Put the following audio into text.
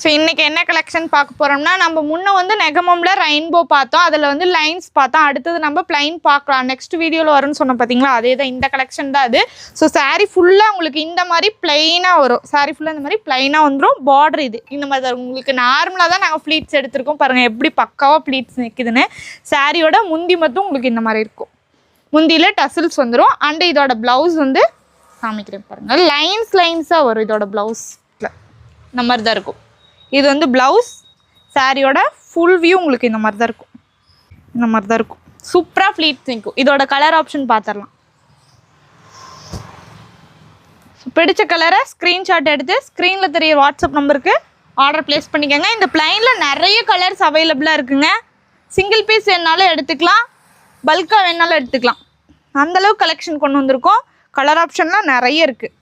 So இன்றைக்கி என்ன collection பார்க்க போகிறோம்னா, நம்ம முன்னே வந்து நெகமம்ல ரெயின்போ பார்த்தோம், அதில் வந்து லைன்ஸ் பார்த்தோம். அடுத்தது நம்ம பிளைன் பார்க்கலாம், நெக்ஸ்ட் வீடியோவில் வரும்னு சொன்னோம் பார்த்தீங்களா, அதே தான் இந்த கலெக்ஷன் தான் அது. ஸோ சாரீ ஃபுல்லாக உங்களுக்கு இந்த மாதிரி பிளைனாக வரும், சாரீ ஃபுல்லாக இந்த மாதிரி பிளைனாக வந்துடும். பார்டர் இது இந்த மாதிரி தான் உங்களுக்கு. நார்மலாக தான் நாங்கள் ஃப்ளீட்ஸ் எடுத்திருக்கோம், பாருங்கள் எப்படி பக்காவாக ஃப்ளீட்ஸ் நிற்குதுன்னு. சாரியோட முந்தி மட்டும் உங்களுக்கு இந்த மாதிரி இருக்கும், முந்தியில் டசில்ஸ் வந்துடும். அண்டு இதோட ப்ளவுஸ் வந்து காமிக்கிறேன் பாருங்கள், லைன்ஸாக வரும். இதோட ப்ளவுஸில் இந்த மாதிரி தான் இருக்கும். இது வந்து ப்ளவுஸ், சாரியோட ஃபுல் வியூ உங்களுக்கு இந்த மாதிரி தான் இருக்கும், இந்த மாதிரி தான் இருக்கும். சூப்பராக ஃப்ளீட்ஸ் நிற்கும். இதோட கலர் ஆப்ஷன் பார்த்துடலாம். பிடிச்ச கலரை ஸ்க்ரீன்ஷாட் எடுத்து ஸ்க்ரீனில் தெரிய வாட்ஸ்அப் நம்பருக்கு ஆர்டர் ப்ளேஸ் பண்ணிக்கோங்க. இந்த பிளைனில் நிறைய கலர்ஸ் அவைலபிளாக இருக்குங்க. சிங்கிள் பீஸ் வேணாலும் எடுத்துக்கலாம், பல்காக வேணாலும் எடுத்துக்கலாம். அந்தளவுக்கு கலெக்ஷன் கொண்டு வந்திருக்கோம். கலர் ஆப்ஷன்லாம் நிறைய இருக்குது.